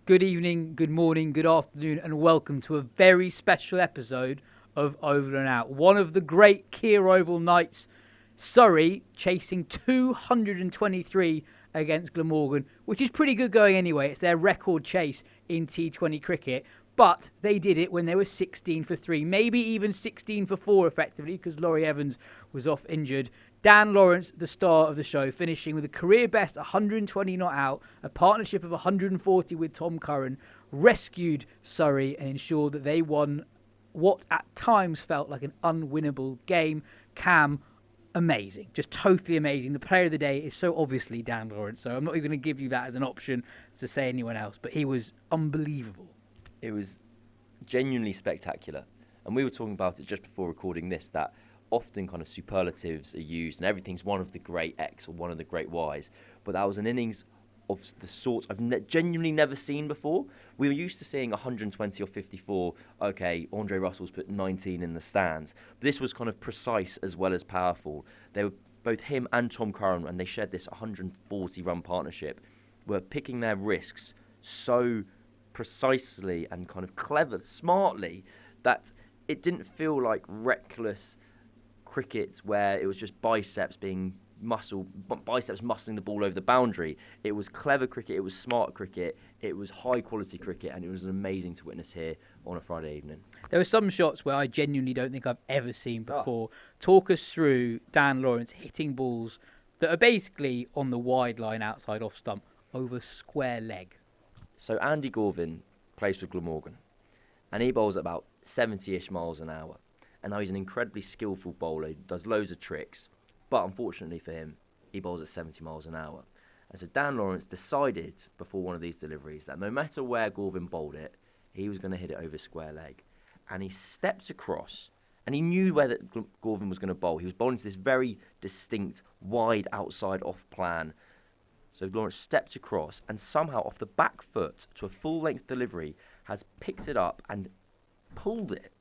Good evening, good morning, good afternoon, and welcome to a very special episode of Over and Out. One of the great Keir Oval nights, Surrey chasing 223 against Glamorgan, which is pretty good going anyway. It's their record chase in T20 cricket. But they did it when they were 16 for 3, maybe even 16 for 4 effectively, because Laurie Evans was off injured. Dan Lawrence, the star of the show, finishing with a career best 120 not out, a partnership of 140 with Tom Curran, rescued Surrey and ensured that they won what at times felt like an unwinnable game. Cam, amazing, just totally amazing. The player of the day is so obviously Dan Lawrence, so I'm not even going to give you that as an option to say anyone else, but he was unbelievable. It was genuinely spectacular. And we were talking about it just before recording this, that often kind of superlatives are used and everything's one of the great X or one of the great Ys. But that was an innings of the sort I've genuinely never seen before. We were used to seeing 120 or 54. Okay, Andre Russell's put 19 in the stands. But this was kind of precise as well as powerful. They were both him and Tom Curran, and they shared this 140-run partnership, were picking their risks so precisely and kind of smartly, that it didn't feel like reckless cricket where it was just biceps muscling the ball over the boundary. It was clever cricket, it was smart cricket, it was high quality cricket, and it was amazing to witness here on a Friday evening. There were some shots where I genuinely don't think I've ever seen before. Talk us through Dan Lawrence hitting balls that are basically on the wide line outside off stump over square leg. So Andy Gorvin plays for Glamorgan, and he bowls at about 70-ish miles an hour. And now he's an incredibly skillful bowler, does loads of tricks, but unfortunately for him, he bowls at 70 miles an hour. And so Dan Lawrence decided before one of these deliveries that no matter where Gorvin bowled it, he was going to hit it over square leg. And he stepped across, and he knew where Gorvin was going to bowl. He was bowling to this very distinct, wide outside off plan. So Lawrence stepped across and somehow off the back foot to a full-length delivery has picked it up and pulled it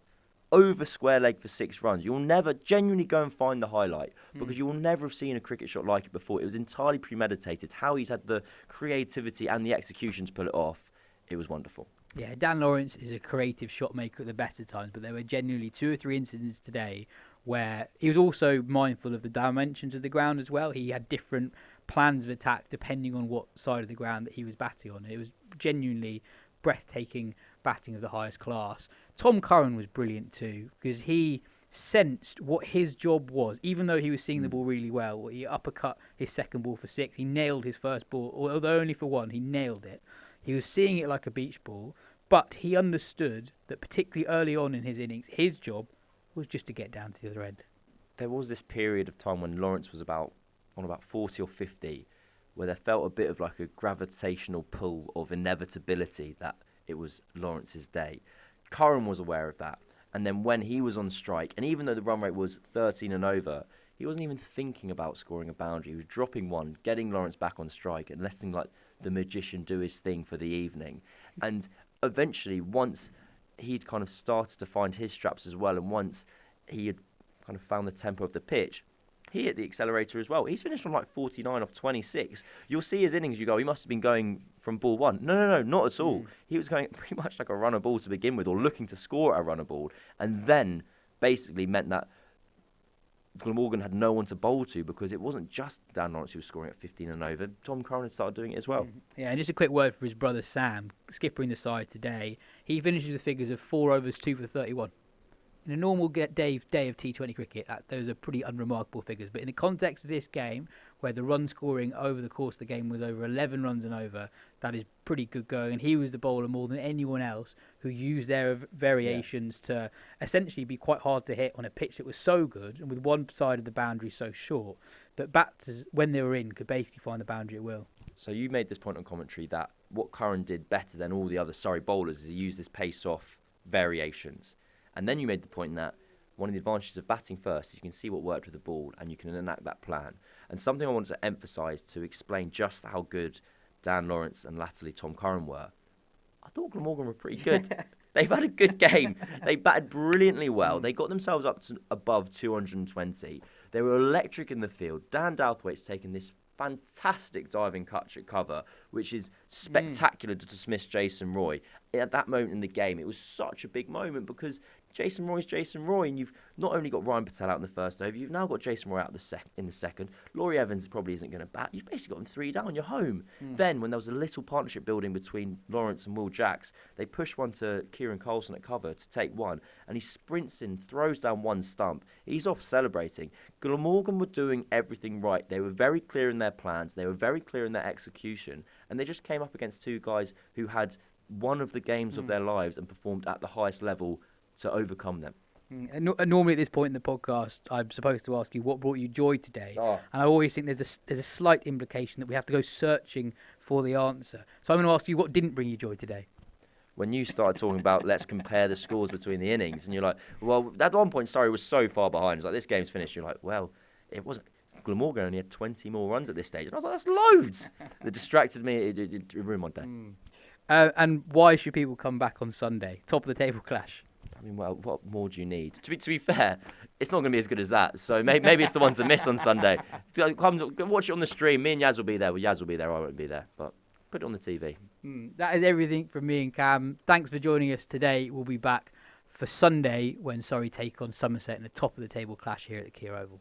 over square leg for 6 runs. You'll never genuinely go and find the highlight because you will never have seen a cricket shot like it before. It was entirely premeditated. How he's had the creativity and the execution to pull it off, it was wonderful. Yeah, Dan Lawrence is a creative shot maker at the best of times, but there were genuinely 2 or 3 incidents today where he was also mindful of the dimensions of the ground as well. He had different plans of attack depending on what side of the ground that he was batting on. It was genuinely breathtaking batting of the highest class. Tom Curran was brilliant too, because he sensed what his job was. Even though he was seeing the ball really well, he uppercut his second ball for 6, he nailed his first ball, although only for 1, he nailed it. He was seeing it like a beach ball, but he understood that particularly early on in his innings, his job was just to get down to the other end. There was this period of time when Lawrence was on about 40 or 50, where there felt a bit of like a gravitational pull of inevitability that it was Lawrence's day. Curran was aware of that. And then when he was on strike, and even though the run rate was 13 and over, he wasn't even thinking about scoring a boundary. He was dropping one, getting Lawrence back on strike, and letting like the magician do his thing for the evening. And eventually, once he'd kind of started to find his straps as well, and once he had kind of found the tempo of the pitch, he hit the accelerator as well. He's finished on like 49 off 26. You'll see his innings, you go, he must have been going from ball 1. No, not at all. He was going pretty much like a runner ball to begin with, or looking to score a runner ball, and then basically meant that Glamorgan had no one to bowl to, because it wasn't just Dan Lawrence who was scoring at 15 and over. Tom Curran had started doing it as well. Yeah, and just a quick word for his brother Sam, skippering the side today. He finishes with figures of 4 overs, 2 for 31. In a normal day of T20 cricket, those are pretty unremarkable figures. But in the context of this game, where the run scoring over the course of the game was over 11 runs and over, that is pretty good going. And he was the bowler more than anyone else who used their variations to essentially be quite hard to hit on a pitch that was so good, and with one side of the boundary so short, that batters, when they were in, could basically find the boundary at will. So you made this point on commentary that what Curran did better than all the other Surrey bowlers is he used his pace-off variations. And then you made the point that one of the advantages of batting first is you can see what worked with the ball and you can enact that plan. And something I wanted to emphasise to explain just how good Dan Lawrence and latterly Tom Curran were, I thought Glamorgan were pretty good. They've had a good game. They batted brilliantly well. They got themselves up to above 220. They were electric in the field. Dan Douthwaite's taken this fantastic diving catch at cover, which is spectacular to dismiss Jason Roy. At that moment in the game, it was such a big moment because Jason Roy's Jason Roy, and you've not only got Ryan Patel out in the first over, you've now got Jason Roy out in the second. Laurie Evans probably isn't going to bat. You've basically got them 3 down. You're home. Then, when there was a little partnership building between Lawrence and Will Jacks, they push one to Kieran Colson at cover to take one, and he sprints in, throws down one stump. He's off celebrating. Glamorgan were doing everything right. They were very clear in their plans. They were very clear in their execution, and they just came up against 2 guys who had one of the games of their lives and performed at the highest level to overcome them. And normally at this point in the podcast, I'm supposed to ask you what brought you joy today, and I always think there's a slight implication that we have to go searching for the answer. So I'm going to ask you what didn't bring you joy today. When you started talking about let's compare the scores between the innings, and you're like, well, at one point Surrey was so far behind. It's like, this game's finished. You're like, well, it wasn't. Glamorgan only had 20 more runs at this stage. And I was like, that's loads. It distracted me. It ruined my day. And why should people come back on Sunday? Top of the table clash. I mean, well, what more do you need? To be fair, it's not going to be as good as that. So maybe it's the one to miss on Sunday. Come watch it on the stream. Me and Yaz will be there. Well, Yaz will be there. I won't be there. But put it on the TV. That is everything from me and Cam. Thanks for joining us today. We'll be back for Sunday when Surrey take on Somerset in the top of the table clash here at the Keir Oval.